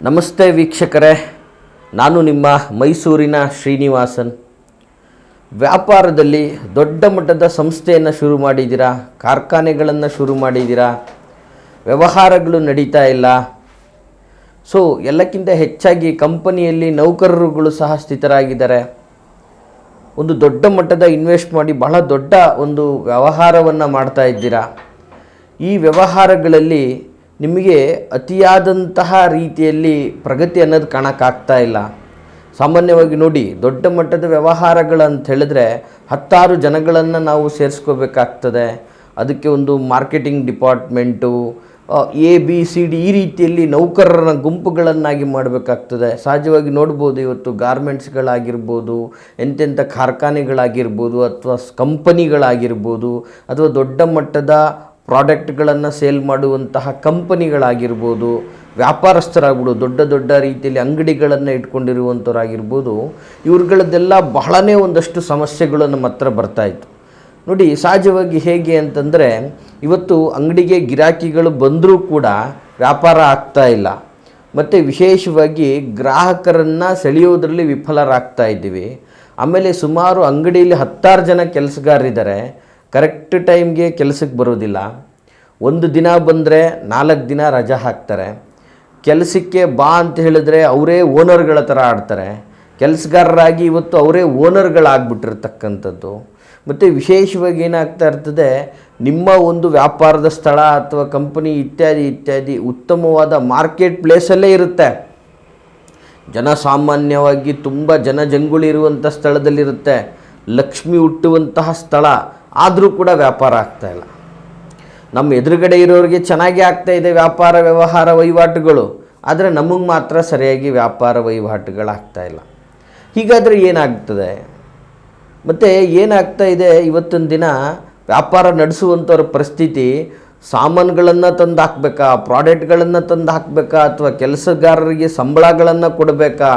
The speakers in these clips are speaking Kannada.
ನಮಸ್ತೆ ವೀಕ್ಷಕರೇ, ನಾನು ನಿಮ್ಮ ಮೈಸೂರಿನ ಶ್ರೀನಿವಾಸನ್. ವ್ಯಾಪಾರದಲ್ಲಿ ದೊಡ್ಡ ಮಟ್ಟದ ಸಂಸ್ಥೆಯನ್ನು ಶುರು ಮಾಡಿದ್ದೀರಾ, ಕಾರ್ಖಾನೆಗಳನ್ನು ಶುರು ಮಾಡಿದ್ದೀರಾ, ವ್ಯವಹಾರಗಳು ನಡೀತಾ ಇಲ್ಲ. ಸೊ ಎಲ್ಲಕ್ಕಿಂತ ಹೆಚ್ಚಾಗಿ ಕಂಪನಿಯಲ್ಲಿ ನೌಕರರುಗಳು ಸಹ ಸ್ಥಿತರಾಗಿದ್ದಾರೆ. ಒಂದು ದೊಡ್ಡ ಮಟ್ಟದ ಇನ್ವೆಸ್ಟ್ ಮಾಡಿ ಬಹಳ ದೊಡ್ಡ ಒಂದು ವ್ಯವಹಾರವನ್ನು ಮಾಡ್ತಾ ಇದ್ದೀರಾ. ಈ ವ್ಯವಹಾರಗಳಲ್ಲಿ ನಿಮಗೆ ಅತಿಯಾದಂತಹ ರೀತಿಯಲ್ಲಿ ಪ್ರಗತಿ ಅನ್ನೋದು ಕಾಣೋಕ್ಕಾಗ್ತಾ ಇಲ್ಲ. ಸಾಮಾನ್ಯವಾಗಿ ನೋಡಿ, ದೊಡ್ಡ ಮಟ್ಟದ ವ್ಯವಹಾರಗಳಂತ ಹೇಳಿದ್ರೆ 10 ಜನಗಳನ್ನು ನಾವು ಸೇರಿಸ್ಕೋಬೇಕಾಗ್ತದೆ. ಅದಕ್ಕೆ ಒಂದು ಮಾರ್ಕೆಟಿಂಗ್ ಡಿಪಾರ್ಟ್ಮೆಂಟು, ABCD ಈ ರೀತಿಯಲ್ಲಿ ನೌಕರರ ಗುಂಪುಗಳನ್ನಾಗಿ ಮಾಡಬೇಕಾಗ್ತದೆ. ಸಹಜವಾಗಿ ನೋಡ್ಬೋದು, ಇವತ್ತು ಗಾರ್ಮೆಂಟ್ಸ್ಗಳಾಗಿರ್ಬೋದು, ಎಂತೆಂಥ ಕಾರ್ಖಾನೆಗಳಾಗಿರ್ಬೋದು, ಅಥವಾ ಕಂಪನಿಗಳಾಗಿರ್ಬೋದು, ಅಥವಾ ದೊಡ್ಡ ಮಟ್ಟದ ಪ್ರಾಡಕ್ಟ್ಗಳನ್ನು ಸೇಲ್ ಮಾಡುವಂತಹ ಕಂಪನಿಗಳಾಗಿರ್ಬೋದು, ವ್ಯಾಪಾರಸ್ಥರಾಗ್ಬೋದು, ದೊಡ್ಡ ದೊಡ್ಡ ರೀತಿಯಲ್ಲಿ ಅಂಗಡಿಗಳನ್ನು ಇಟ್ಕೊಂಡಿರುವಂಥವ್ರಾಗಿರ್ಬೋದು, ಇವ್ರುಗಳದ್ದೆಲ್ಲ ಬಹಳನೇ ಒಂದಷ್ಟು ಸಮಸ್ಯೆಗಳು ನಮ್ಮ ಹತ್ರ ಬರ್ತಾಯಿತ್ತು. ನೋಡಿ, ಸಹಜವಾಗಿ ಹೇಗೆ ಅಂತಂದರೆ, ಇವತ್ತು ಅಂಗಡಿಗೆ ಗಿರಾಕಿಗಳು ಬಂದರೂ ಕೂಡ ವ್ಯಾಪಾರ ಆಗ್ತಾ ಇಲ್ಲ. ಮತ್ತು ವಿಶೇಷವಾಗಿ ಗ್ರಾಹಕರನ್ನು ಸೆಳೆಯೋದ್ರಲ್ಲಿ ವಿಫಲರಾಗ್ತಾ ಇದ್ದೀವಿ. ಆಮೇಲೆ ಸುಮಾರು ಅಂಗಡಿಯಲ್ಲಿ 10 ಜನ ಕೆಲಸಗಾರರಿದ್ದಾರೆ, ಕರೆಕ್ಟ್ ಟೈಮ್ಗೆ ಕೆಲಸಕ್ಕೆ ಬರೋದಿಲ್ಲ. ಒಂದು ದಿನ ಬಂದರೆ 4 ದಿನ ರಜಾ ಹಾಕ್ತಾರೆ. ಕೆಲಸಕ್ಕೆ ಬಾ ಅಂತ ಹೇಳಿದ್ರೆ ಅವರೇ ಓನರ್ಗಳ ಥರ ಆಡ್ತಾರೆ. ಕೆಲಸಗಾರರಾಗಿ ಇವತ್ತು ಅವರೇ ಓನರ್ಗಳಾಗ್ಬಿಟ್ಟಿರ್ತಕ್ಕಂಥದ್ದು. ಮತ್ತು ವಿಶೇಷವಾಗಿ ಏನಾಗ್ತಾ ಇರ್ತದೆ, ನಿಮ್ಮ ಒಂದು ವ್ಯಾಪಾರದ ಸ್ಥಳ ಅಥವಾ ಕಂಪನಿ ಇತ್ಯಾದಿ ಉತ್ತಮವಾದ ಮಾರ್ಕೆಟ್ ಪ್ಲೇಸಲ್ಲೇ ಇರುತ್ತೆ. ಜನಸಾಮಾನ್ಯವಾಗಿ ತುಂಬ ಜನಜಂಗುಳಿ ಇರುವಂಥ ಸ್ಥಳದಲ್ಲಿರುತ್ತೆ, ಲಕ್ಷ್ಮಿ ಹುಟ್ಟುವಂತಹ ಸ್ಥಳ. ಆದರೂ ಕೂಡ ವ್ಯಾಪಾರ ಆಗ್ತಾಯಿಲ್ಲ. ನಮ್ಮ ಎದುರುಗಡೆ ಇರೋರಿಗೆ ಚೆನ್ನಾಗಿ ಆಗ್ತಾಯಿದೆ ವ್ಯಾಪಾರ ವ್ಯವಹಾರ ವಹಿವಾಟುಗಳು, ಆದರೆ ನಮಗೆ ಮಾತ್ರ ಸರಿಯಾಗಿ ವ್ಯಾಪಾರ ವಹಿವಾಟುಗಳಾಗ್ತಾಯಿಲ್ಲ. ಹೀಗಾದರೆ ಏನಾಗ್ತದೆ? ಮತ್ತು ಏನಾಗ್ತಾ ಇದೆ, ಇವತ್ತಿನ ದಿನ ವ್ಯಾಪಾರ ನಡೆಸುವಂಥವ್ರ ಪರಿಸ್ಥಿತಿ, ಸಾಮಾನುಗಳನ್ನು ತಂದು ಹಾಕಬೇಕಾ, ಪ್ರಾಡಕ್ಟ್ಗಳನ್ನು ತಂದು ಹಾಕಬೇಕಾ, ಅಥವಾ ಕೆಲಸಗಾರರಿಗೆ ಸಂಬಳಗಳನ್ನು ಕೊಡಬೇಕಾ,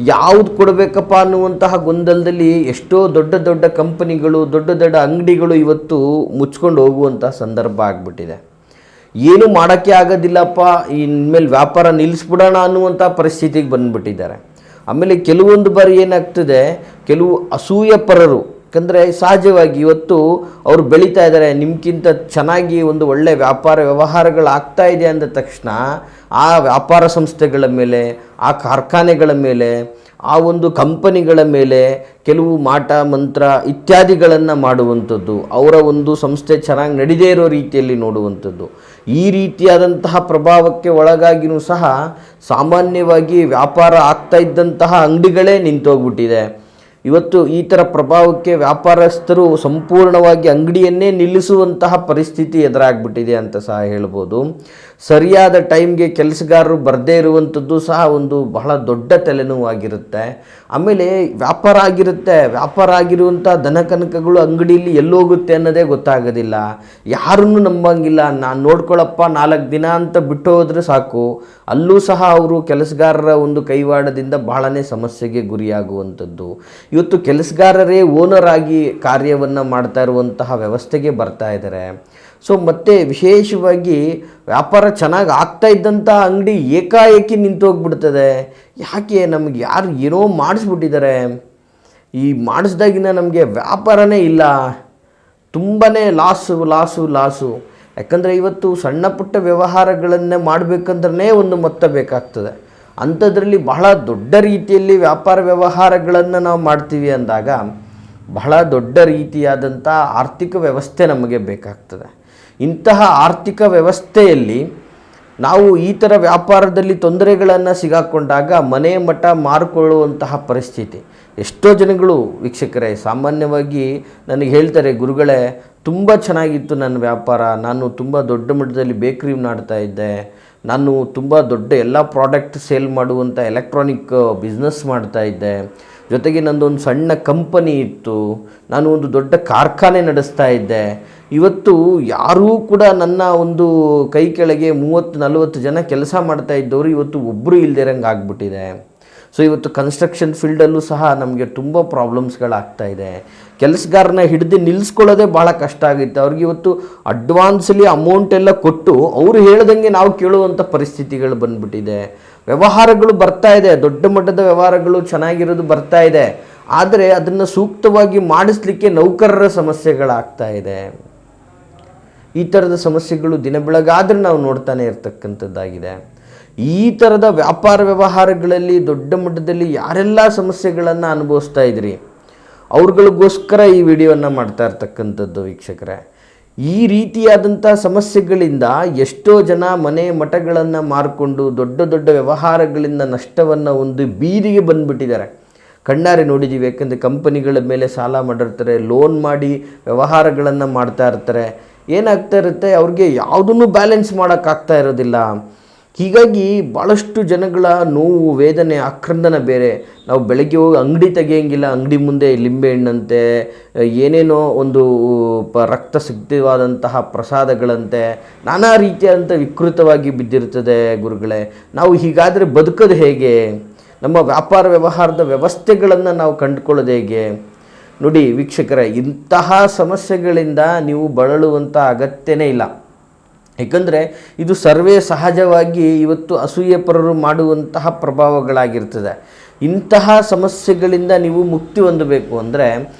ಯಾವುದು ಕೊಡಬೇಕಪ್ಪ ಅನ್ನುವಂತಹ ಗೊಂದಲದಲ್ಲಿ ಎಷ್ಟೋ ದೊಡ್ಡ ದೊಡ್ಡ ಕಂಪನಿಗಳು, ದೊಡ್ಡ ದೊಡ್ಡ ಅಂಗಡಿಗಳು ಇವತ್ತು ಮುಚ್ಕೊಂಡು ಹೋಗುವಂಥ ಸಂದರ್ಭ ಆಗಿಬಿಟ್ಟಿದೆ. ಏನು ಮಾಡೋಕ್ಕೆ ಆಗೋದಿಲ್ಲಪ್ಪ, ಇನ್ಮೇಲೆ ವ್ಯಾಪಾರ ನಿಲ್ಲಿಸ್ಬಿಡೋಣ ಅನ್ನುವಂಥ ಪರಿಸ್ಥಿತಿಗೆ ಬಂದುಬಿಟ್ಟಿದ್ದಾರೆ. ಆಮೇಲೆ ಕೆಲವೊಂದು ಬಾರಿ ಏನಾಗ್ತದೆ, ಕೆಲವು ಅಸೂಯೆ ಪರರು, ಯಾಕಂದರೆ ಸಹಜವಾಗಿ ಇವತ್ತು ಅವರು ಬೆಳೀತಾ ಇದ್ದಾರೆ, ನಿಮ್ಗಿಂತ ಚೆನ್ನಾಗಿ ಒಂದು ಒಳ್ಳೆಯ ವ್ಯಾಪಾರ ವ್ಯವಹಾರಗಳಾಗ್ತಾ ಇದೆ ಅಂದ ತಕ್ಷಣ ಆ ವ್ಯಾಪಾರ ಸಂಸ್ಥೆಗಳ ಮೇಲೆ, ಆ ಕಾರ್ಖಾನೆಗಳ ಮೇಲೆ, ಆ ಒಂದು ಕಂಪನಿಗಳ ಮೇಲೆ ಕೆಲವು ಮಾಟ ಮಂತ್ರ ಇತ್ಯಾದಿಗಳನ್ನು ಮಾಡುವಂಥದ್ದು, ಅವರ ಒಂದು ಸಂಸ್ಥೆ ಚೆನ್ನಾಗಿ ನಡೀದೇ ಇರೋ ರೀತಿಯಲ್ಲಿ ನೋಡುವಂಥದ್ದು. ಈ ರೀತಿಯಾದಂತಹ ಪ್ರಭಾವಕ್ಕೆ ಒಳಗಾಗಿಯೂ ಸಹ ಸಾಮಾನ್ಯವಾಗಿ ವ್ಯಾಪಾರ ಆಗ್ತಾ ಇದ್ದಂತಹ ಅಂಗಡಿಗಳೇ ನಿಂತೋಗ್ಬಿಟ್ಟಿದೆ. ಇವತ್ತು ಈ ಥರ ಪ್ರಭಾವಕ್ಕೆ ವ್ಯಾಪಾರಸ್ಥರು ಸಂಪೂರ್ಣವಾಗಿ ಅಂಗಡಿಯನ್ನೇ ನಿಲ್ಲಿಸುವಂತಹ ಪರಿಸ್ಥಿತಿ ಎದುರಾಗ್ಬಿಟ್ಟಿದೆ ಅಂತ ಸಹ ಹೇಳ್ಬೋದು. ಸರಿಯಾದ ಟೈಮ್ಗೆ ಕೆಲಸಗಾರರು ಬರದೇ ಇರುವಂಥದ್ದು ಸಹ ಒಂದು ಬಹಳ ದೊಡ್ಡ ತಲೆನೋವಾಗಿರುತ್ತೆ. ಆಮೇಲೆ ವ್ಯಾಪಾರ ಆಗಿರುವಂಥ ದನಕನಕಗಳು ಅಂಗಡಿಯಲ್ಲಿ ಎಲ್ಲೋಗುತ್ತೆ ಅನ್ನೋದೇ ಗೊತ್ತಾಗೋದಿಲ್ಲ. ಯಾರನ್ನೂ ನಂಬಂಗಿಲ್ಲ. ನಾನು ನೋಡ್ಕೊಳ್ಳಪ್ಪ 4 ದಿನ ಅಂತ ಬಿಟ್ಟು ಹೋದರೆ ಸಾಕು, ಅಲ್ಲೂ ಸಹ ಅವರು ಕೆಲಸಗಾರರ ಒಂದು ಕೈವಾಡದಿಂದ ಬಹಳನೇ ಸಮಸ್ಯೆಗೆ ಗುರಿಯಾಗುವಂಥದ್ದು. ಇವತ್ತು ಕೆಲಸಗಾರರೇ ಓನರ್ ಆಗಿ ಕಾರ್ಯವನ್ನು ಮಾಡ್ತಾ ಇರುವಂತಹ ವ್ಯವಸ್ಥೆಗೆ ಬರ್ತಾ ಇದ್ದಾರೆ. ಸೊ ಮತ್ತು ವಿಶೇಷವಾಗಿ ವ್ಯಾಪಾರ ಚೆನ್ನಾಗಿ ಆಗ್ತಾ ಇದ್ದಂಥ ಅಂಗಡಿ ಏಕಾಏಕಿ ನಿಂತೋಗ್ಬಿಡ್ತದೆ. ಯಾಕೆ? ನಮಗೆ ಯಾರು ಏನೋ ಮಾಡಿಸ್ಬಿಟ್ಟಿದ್ದಾರೆ. ಈ ಮಾಡಿಸ್ದಾಗಿನ ನಮಗೆ ವ್ಯಾಪಾರನೇ ಇಲ್ಲ, ತುಂಬಾ ಲಾಸು. ಯಾಕಂದರೆ ಇವತ್ತು ಸಣ್ಣ ಪುಟ್ಟ ವ್ಯವಹಾರಗಳನ್ನೇ ಮಾಡಬೇಕಂದ್ರೆ ಒಂದು ಮೊತ್ತ ಬೇಕಾಗ್ತದೆ. ಅಂಥದ್ರಲ್ಲಿ ಬಹಳ ದೊಡ್ಡ ರೀತಿಯಲ್ಲಿ ವ್ಯಾಪಾರ ವ್ಯವಹಾರಗಳನ್ನು ನಾವು ಮಾಡ್ತೀವಿ ಅಂದಾಗ ಬಹಳ ದೊಡ್ಡ ರೀತಿಯಾದಂಥ ಆರ್ಥಿಕ ವ್ಯವಸ್ಥೆ ನಮಗೆ ಬೇಕಾಗ್ತದೆ. ಇಂತಹ ಆರ್ಥಿಕ ವ್ಯವಸ್ಥೆಯಲ್ಲಿ ನಾವು ಈ ಥರ ವ್ಯಾಪಾರದಲ್ಲಿ ತೊಂದರೆಗಳನ್ನು ಸಿಗಾಕೊಂಡಾಗ ಮನೆ ಮಠ ಮಾರಿಕೊಳ್ಳುವಂತಹ ಪರಿಸ್ಥಿತಿ. ಎಷ್ಟೋ ಜನಗಳು ವೀಕ್ಷಕರೇ ಸಾಮಾನ್ಯವಾಗಿ ನನಗೆ ಹೇಳ್ತಾರೆ, ಗುರುಗಳೇ ತುಂಬ ಚೆನ್ನಾಗಿತ್ತು ನನ್ನ ವ್ಯಾಪಾರ, ನಾನು ತುಂಬ ದೊಡ್ಡ ಮಟ್ಟದಲ್ಲಿ ಬೇಕ್ರಿ ಮಾಡ್ತಾ ಇದ್ದೆ, ನಾನು ತುಂಬ ದೊಡ್ಡ ಎಲ್ಲ ಪ್ರಾಡಕ್ಟ್ ಸೇಲ್ ಮಾಡುವಂಥ ಎಲೆಕ್ಟ್ರಾನಿಕ್ ಬಿಸ್ನೆಸ್ ಮಾಡ್ತಾ ಇದ್ದೆ, ಜೊತೆಗೆ ನಂದೊಂದು ಸಣ್ಣ ಕಂಪನಿ ಇತ್ತು, ನಾನು ಒಂದು ದೊಡ್ಡ ಕಾರ್ಖಾನೆ ನಡೆಸ್ತಾ ಇದ್ದೆ. ಇವತ್ತು ಯಾರೂ ಕೂಡ ನನ್ನ ಒಂದು ಕೈ ಕೆಳಗೆ 30-40 ಜನ ಕೆಲಸ ಮಾಡ್ತಾ ಇದ್ದವರು ಇವತ್ತು ಒಬ್ಬರು ಇಲ್ದಿರಂಗೆ ಆಗ್ಬಿಟ್ಟಿದೆ. ಸೊ ಇವತ್ತು ಕನ್ಸ್ಟ್ರಕ್ಷನ್ ಫೀಲ್ಡಲ್ಲೂ ಸಹ ನಮಗೆ ತುಂಬ ಪ್ರಾಬ್ಲಮ್ಸ್ಗಳಾಗ್ತಾ ಇದೆ. ಕೆಲಸಗಾರನ ಹಿಡಿದು ನಿಲ್ಲಿಸ್ಕೊಳ್ಳೋದೇ ಭಾಳ ಕಷ್ಟ ಆಗುತ್ತೆ. ಅವ್ರಿಗೆ ಇವತ್ತು ಅಡ್ವಾನ್ಸಲ್ಲಿ ಅಮೌಂಟ್ ಎಲ್ಲ ಕೊಟ್ಟು ಅವರು ಹೇಳ್ದಂಗೆ ನಾವು ಕೇಳುವಂಥ ಪರಿಸ್ಥಿತಿಗಳು ಬಂದುಬಿಟ್ಟಿದೆ. ವ್ಯವಹಾರಗಳು ಬರ್ತಾ ಇದೆ, ದೊಡ್ಡ ಮಟ್ಟದ ವ್ಯವಹಾರಗಳು ಚೆನ್ನಾಗಿರೋದು ಬರ್ತಾ ಇದೆ. ಆದರೆ ಅದನ್ನು ಸೂಕ್ತವಾಗಿ ಮಾಡಿಸ್ಲಿಕ್ಕೆ ನೌಕರರ ಸಮಸ್ಯೆಗಳಾಗ್ತಾ ಇದೆ. ಈ ಥರದ ಸಮಸ್ಯೆಗಳು ದಿನ ಬೆಳಗಾದ್ರೆ ನಾವು ನೋಡ್ತಾನೆ ಇರ್ತಕ್ಕಂಥದ್ದಾಗಿದೆ. ಈ ಥರದ ವ್ಯಾಪಾರ ವ್ಯವಹಾರಗಳಲ್ಲಿ ದೊಡ್ಡ ಮಟ್ಟದಲ್ಲಿ ಯಾರೆಲ್ಲ ಸಮಸ್ಯೆಗಳನ್ನು ಅನುಭವಿಸ್ತಾ ಇದ್ರಿ ಅವ್ರುಗಳಿಗೋಸ್ಕರ ಈ ವಿಡಿಯೋವನ್ನು ಮಾಡ್ತಾ ಇರ್ತಕ್ಕಂಥದ್ದು ವೀಕ್ಷಕರೇ. ಈ ರೀತಿಯಾದಂಥ ಸಮಸ್ಯೆಗಳಿಂದ ಎಷ್ಟೋ ಜನ ಮನೆ ಮಠಗಳನ್ನು ಮಾರಿಕೊಂಡು ದೊಡ್ಡ ದೊಡ್ಡ ವ್ಯವಹಾರಗಳಿಂದ ನಷ್ಟವನ್ನು ಒಂದು ಬೀದಿಗೆ ಬಂದುಬಿಟ್ಟಿದ್ದಾರೆ. ಕಣ್ಣಾರೆ ನೋಡಿದ್ದೀವಿ. ಯಾಕೆಂದರೆ ಕಂಪನಿಗಳ ಮೇಲೆ ಸಾಲ ಮಾಡಿರ್ತಾರೆ, ಲೋನ್ ಮಾಡಿ ವ್ಯವಹಾರಗಳನ್ನು ಮಾಡ್ತಾ ಇರ್ತಾರೆ. ಏನಾಗ್ತಾ ಇರುತ್ತೆ, ಅವ್ರಿಗೆ ಯಾವುದನ್ನು ಬ್ಯಾಲೆನ್ಸ್ ಮಾಡೋಕ್ಕಾಗ್ತಾ ಇರೋದಿಲ್ಲ. ಹೀಗಾಗಿ ಭಾಳಷ್ಟು ಜನಗಳ ನೋವು, ವೇದನೆ, ಆಕ್ರಂದನ ಬೇರೆ. ನಾವು ಬೆಳಗ್ಗೆ ಹೋಗಿ ಅಂಗಡಿ ತೆಗಿಯೋಂಗಿಲ್ಲ, ಅಂಗಡಿ ಮುಂದೆ ಲಿಂಬೆಹಣ್ಣಂತೆ ಏನೇನೋ ಒಂದು ರಕ್ತ ಸಿದ್ಧವಾದಂತಹ ಪ್ರಸಾದಗಳಂತೆ ನಾನಾ ರೀತಿಯಾದಂಥ ವಿಕೃತವಾಗಿ ಬಿದ್ದಿರ್ತದೆ ಗುರುಗಳೇ. ನಾವು ಹೀಗಾದರೆ ಬದುಕೋದು ಹೇಗೆ? ನಮ್ಮ ವ್ಯಾಪಾರ ವ್ಯವಹಾರದ ವ್ಯವಸ್ಥೆಗಳನ್ನು ನಾವು ಕಂಡುಕೊಳ್ಳೋದು ಹೇಗೆ? ನೋಡಿ ವೀಕ್ಷಕರೇ, ಇಂತಹ ಸಮಸ್ಯೆಗಳಿಂದ ನೀವು ಬಳಲುವಂಥ ಅಗತ್ಯನೇ ಇಲ್ಲ. ಏಕೆಂದರೆ ಇದು ಸರ್ವೇ ಸಹಜವಾಗಿ ಇವತ್ತು ಅಸೂಯೆಪರರು ಮಾಡುವಂತಹ ಪ್ರಭಾವಗಳಾಗಿರ್ತದೆ. ಇಂತಹ ಸಮಸ್ಯೆಗಳಿಂದ ನೀವು ಮುಕ್ತಿ ಹೊಂದಬೇಕು ಅಂದರೆ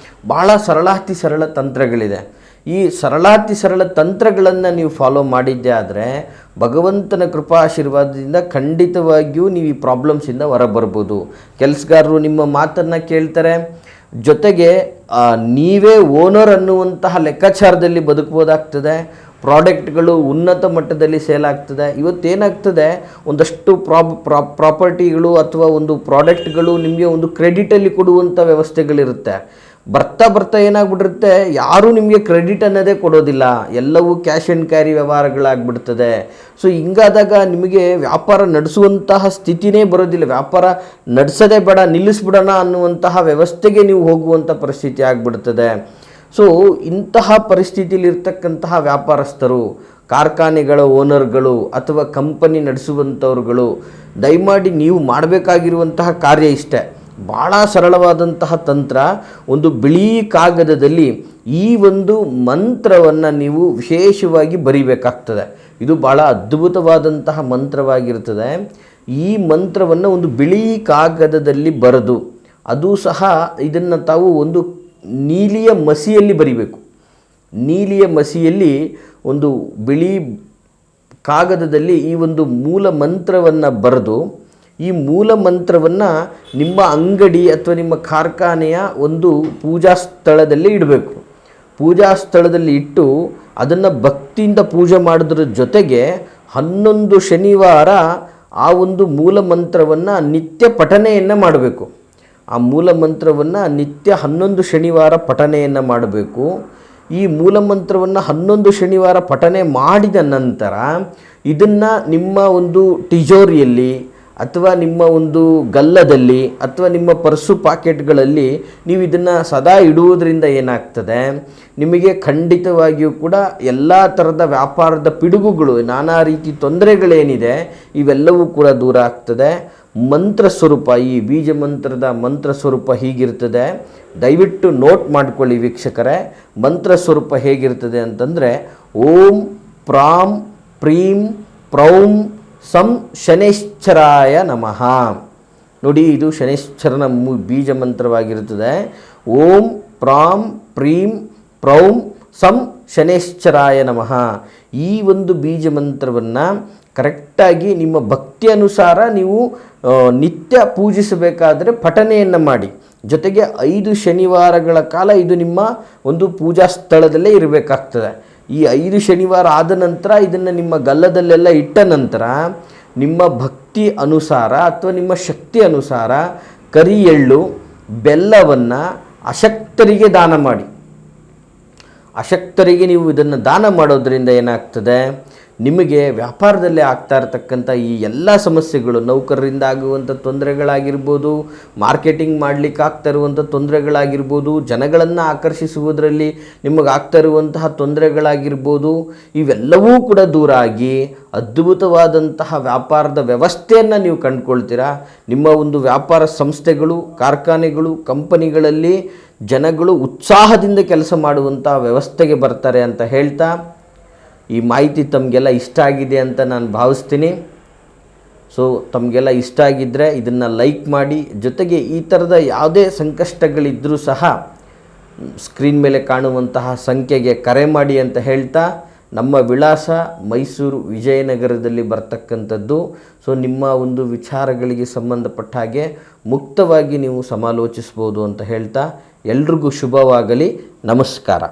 ಭಾಳ ಸರಳಾತಿ ಸರಳ ತಂತ್ರಗಳಿದೆ. ಈ ಸರಳಾತಿ ಸರಳ ತಂತ್ರಗಳನ್ನು ನೀವು ಫಾಲೋ ಮಾಡಿದ್ದೆ ಆದರೆ ಭಗವಂತನ ಕೃಪಾಶೀರ್ವಾದದಿಂದ ಖಂಡಿತವಾಗಿಯೂ ನೀವು ಈ ಪ್ರಾಬ್ಲಮ್ಸಿಂದ ಹೊರಬರ್ಬೋದು. ಕೆಲಸಗಾರರು ನಿಮ್ಮ ಮಾತನ್ನು ಕೇಳ್ತಾರೆ, ಜೊತೆಗೆ ನೀವೇ ಓನರ್ ಅನ್ನುವಂತಹ ಲೆಕ್ಕಾಚಾರದಲ್ಲಿ ಬದುಕ್ಬೋದಾಗ್ತದೆ. ಪ್ರಾಡಕ್ಟ್ಗಳು ಉನ್ನತ ಮಟ್ಟದಲ್ಲಿ ಸೇಲ್ ಆಗ್ತದೆ. ಇವತ್ತೇನಾಗ್ತದೆ, ಒಂದಷ್ಟು ಪ್ರಾಪರ್ಟಿಗಳು ಅಥವಾ ಒಂದು ಪ್ರಾಡಕ್ಟ್ಗಳು ನಿಮಗೆ ಒಂದು ಕ್ರೆಡಿಟಲ್ಲಿ ಕೊಡುವಂಥ ವ್ಯವಸ್ಥೆಗಳಿರುತ್ತೆ. ಬರ್ತಾ ಬರ್ತಾ ಏನಾಗ್ಬಿಟ್ಟಿರುತ್ತೆ, ಯಾರೂ ನಿಮಗೆ ಕ್ರೆಡಿಟ್ ಅನ್ನೋದೇ ಕೊಡೋದಿಲ್ಲ, ಎಲ್ಲವೂ ಕ್ಯಾಶ್ ಆ್ಯಂಡ್ ಕ್ಯಾರಿ ವ್ಯವಹಾರಗಳಾಗ್ಬಿಡ್ತದೆ. ಸೊ ಹಿಂಗಾದಾಗ ನಿಮಗೆ ವ್ಯಾಪಾರ ನಡೆಸುವಂತಹ ಸ್ಥಿತಿನೇ ಬರೋದಿಲ್ಲ. ವ್ಯಾಪಾರ ನಡೆಸೋದೇ ಬೇಡ, ನಿಲ್ಲಿಸ್ಬಿಡೋಣ ಅನ್ನುವಂತಹ ವ್ಯವಸ್ಥೆಗೆ ನೀವು ಹೋಗುವಂಥ ಪರಿಸ್ಥಿತಿ ಆಗಿಬಿಡ್ತದೆ. ಸೊ ಇಂತಹ ಪರಿಸ್ಥಿತಿಯಲ್ಲಿರ್ತಕ್ಕಂತಹ ವ್ಯಾಪಾರಸ್ಥರು, ಕಾರ್ಖಾನೆಗಳ ಓನರ್ಗಳು ಅಥವಾ ಕಂಪನಿ ನಡೆಸುವಂಥವ್ರುಗಳು, ದಯಮಾಡಿ ನೀವು ಮಾಡಬೇಕಾಗಿರುವಂತಹ ಕಾರ್ಯ ಇಷ್ಟೇ. ಭಾಳ ಸರಳವಾದಂತಹ ತಂತ್ರ. ಒಂದು ಬಿಳಿ ಕಾಗದದಲ್ಲಿ ಈ ಒಂದು ಮಂತ್ರವನ್ನು ನೀವು ವಿಶೇಷವಾಗಿ ಬರಿಬೇಕಾಗ್ತದೆ. ಇದು ಭಾಳ ಅದ್ಭುತವಾದಂತಹ ಮಂತ್ರವಾಗಿರ್ತದೆ. ಈ ಮಂತ್ರವನ್ನು ಒಂದು ಬಿಳಿ ಕಾಗದದಲ್ಲಿ ಬರೆದು, ಅದು ಸಹ ಇದನ್ನು ತಾವು ಒಂದು ನೀಲಿಯ ಮಸಿಯಲ್ಲಿ ಬರಿಬೇಕು. ನೀಲಿಯ ಮಸಿಯಲ್ಲಿ ಒಂದು ಬಿಳಿ ಕಾಗದದಲ್ಲಿ ಈ ಒಂದು ಮೂಲ ಮಂತ್ರವನ್ನು ಬರೆದು, ಈ ಮೂಲ ಮಂತ್ರವನ್ನು ನಿಮ್ಮ ಅಂಗಡಿ ಅಥವಾ ನಿಮ್ಮ ಕಾರ್ಖಾನೆಯ ಒಂದು ಪೂಜಾ ಸ್ಥಳದಲ್ಲಿ ಇಡಬೇಕು. ಪೂಜಾ ಸ್ಥಳದಲ್ಲಿ ಇಟ್ಟು ಅದನ್ನು ಭಕ್ತಿಯಿಂದ ಪೂಜೆ ಮಾಡೋದ್ರ ಜೊತೆಗೆ 11 ಶನಿವಾರ ಆ ಒಂದು ಮೂಲ ಮಂತ್ರವನ್ನು ನಿತ್ಯ ಪಠನೆಯನ್ನು ಮಾಡಬೇಕು. ಆ ಮೂಲ ಮಂತ್ರವನ್ನು ನಿತ್ಯ 11 ಶನಿವಾರ ಪಠನೆಯನ್ನು ಮಾಡಬೇಕು. ಈ ಮೂಲ ಮಂತ್ರವನ್ನು 11 ಶನಿವಾರ ಪಠನೆ ಮಾಡಿದ ನಂತರ ಇದನ್ನು ನಿಮ್ಮ ಒಂದು ತಿಜೋರಿಯಲ್ಲಿ ಅಥವಾ ನಿಮ್ಮ ಒಂದು ಗಲ್ಲದಲ್ಲಿ ಅಥವಾ ನಿಮ್ಮ ಪರ್ಸು ಪಾಕೆಟ್ಗಳಲ್ಲಿ ನೀವು ಇದನ್ನು ಸದಾ ಇಡುವುದರಿಂದ ಏನಾಗ್ತದೆ, ನಿಮಗೆ ಖಂಡಿತವಾಗಿಯೂ ಕೂಡ ಎಲ್ಲ ಥರದ ವ್ಯಾಪಾರದ ಪಿಡುಗುಗಳು, ನಾನಾ ರೀತಿ ತೊಂದರೆಗಳೇನಿದೆ ಇವೆಲ್ಲವೂ ಕೂಡ ದೂರ ಆಗ್ತದೆ. ಮಂತ್ರ ಸ್ವರೂಪ, ಈ ಬೀಜ ಮಂತ್ರದ ಮಂತ್ರ ಸ್ವರೂಪ ಹೀಗಿರ್ತದೆ. ದಯವಿಟ್ಟು ನೋಟ್ ಮಾಡ್ಕೊಳ್ಳಿ ವೀಕ್ಷಕರೇ. ಮಂತ್ರ ಸ್ವರೂಪ ಹೇಗಿರ್ತದೆ ಅಂತಂದರೆ, ಓಂ ಪ್ರಾಂ ಪ್ರೀಂ ಪ್ರೌಂ ಸಂ ಶನೈಶ್ಚರಾಯ ನಮಃ. ನೋಡಿ, ಇದು ಶನೈಶ್ಚರನ ಬೀಜ ಮಂತ್ರವಾಗಿರುತ್ತದೆ. ಓಂ ಪ್ರಾಂ ಪ್ರೀಂ ಪ್ರೌಂ ಸಂ ಶನೈಶ್ಚರಾಯ ನಮಃ. ಈ ಒಂದು ಬೀಜ ಮಂತ್ರವನ್ನು ಕರೆಕ್ಟಾಗಿ ನಿಮ್ಮ ಭಕ್ತಿ ಅನುಸಾರ ನೀವು ನಿತ್ಯ ಪೂಜಿಸಬೇಕಾದರೆ ಪಠನೆಯನ್ನು ಮಾಡಿ. ಜೊತೆಗೆ 5 ಶನಿವಾರಗಳ ಕಾಲ ಇದು ನಿಮ್ಮ ಒಂದು ಪೂಜಾ ಸ್ಥಳದಲ್ಲೇ ಇರಬೇಕಾಗ್ತದೆ. ಈ 5 ಶನಿವಾರ ಆದ ನಂತರ ಇದನ್ನು ನಿಮ್ಮ ಗಲ್ಲದಲ್ಲೆಲ್ಲ ಇಟ್ಟ ನಂತರ ನಿಮ್ಮ ಭಕ್ತಿ ಅನುಸಾರ ಅಥವಾ ನಿಮ್ಮ ಶಕ್ತಿ ಅನುಸಾರ ಕರಿ ಎಳ್ಳು, ಬೆಲ್ಲವನ್ನು ಅಶಕ್ತರಿಗೆ ದಾನ ಮಾಡಿ. ಅಶಕ್ತರಿಗೆ ನೀವು ಇದನ್ನು ದಾನ ಮಾಡೋದ್ರಿಂದ ಏನಾಗ್ತದೆ, ನಿಮಗೆ ವ್ಯಾಪಾರದಲ್ಲಿ ಆಗ್ತಾ ಇರತಕ್ಕಂಥ ಈ ಎಲ್ಲ ಸಮಸ್ಯೆಗಳು, ನೌಕರರಿಂದ ಆಗುವಂಥ ತೊಂದರೆಗಳಾಗಿರ್ಬೋದು, ಮಾರ್ಕೆಟಿಂಗ್ ಮಾಡಲಿಕ್ಕೆ ಆಗ್ತಾ ಇರುವಂಥ ತೊಂದರೆಗಳಾಗಿರ್ಬೋದು, ಜನಗಳನ್ನು ಆಕರ್ಷಿಸುವುದರಲ್ಲಿ ನಿಮಗೆ ಆಗ್ತಾ ಇರುವಂತಹ ತೊಂದರೆಗಳಾಗಿರ್ಬೋದು, ಇವೆಲ್ಲವೂ ಕೂಡ ದೂರ ಆಗಿ ಅದ್ಭುತವಾದಂತಹ ವ್ಯಾಪಾರದ ವ್ಯವಸ್ಥೆಯನ್ನು ನೀವು ಕಂಡುಕೊಳ್ತೀರಾ. ನಿಮ್ಮ ಒಂದು ವ್ಯಾಪಾರ ಸಂಸ್ಥೆಗಳು, ಕಾರ್ಖಾನೆಗಳು, ಕಂಪನಿಗಳಲ್ಲಿ ಜನಗಳು ಉತ್ಸಾಹದಿಂದ ಕೆಲಸ ಮಾಡುವಂಥ ವ್ಯವಸ್ಥೆಗೆ ಬರ್ತಾರೆ ಅಂತ ಹೇಳ್ತಾ, ಈ ಮಾಹಿತಿ ತಮಗೆಲ್ಲ ಇಷ್ಟ ಆಗಿದೆ ಅಂತ ನಾನು ಭಾವಿಸ್ತೀನಿ. ಸೊ ತಮಗೆಲ್ಲ ಇಷ್ಟ ಆಗಿದ್ದರೆ ಇದನ್ನು ಲೈಕ್ ಮಾಡಿ, ಜೊತೆಗೆ ಈ ಥರದ ಯಾವುದೇ ಸಂಕಷ್ಟಗಳಿದ್ದರೂ ಸಹ ಸ್ಕ್ರೀನ್ ಮೇಲೆ ಕಾಣುವಂತಹ ಸಂಖ್ಯೆಗೆ ಕರೆ ಮಾಡಿ ಅಂತ ಹೇಳ್ತಾ, ನಮ್ಮ ವಿಳಾಸ ಮೈಸೂರು ವಿಜಯನಗರದಲ್ಲಿ ಬರ್ತಕ್ಕಂಥದ್ದು. ಸೊ ನಿಮ್ಮ ಒಂದು ವಿಚಾರಗಳಿಗೆ ಸಂಬಂಧಪಟ್ಟ ಹಾಗೆ ಮುಕ್ತವಾಗಿ ನೀವು ಸಮಾಲೋಚಿಸ್ಬೋದು ಅಂತ ಹೇಳ್ತಾ, ಎಲ್ರಿಗೂ ಶುಭವಾಗಲಿ. ನಮಸ್ಕಾರ.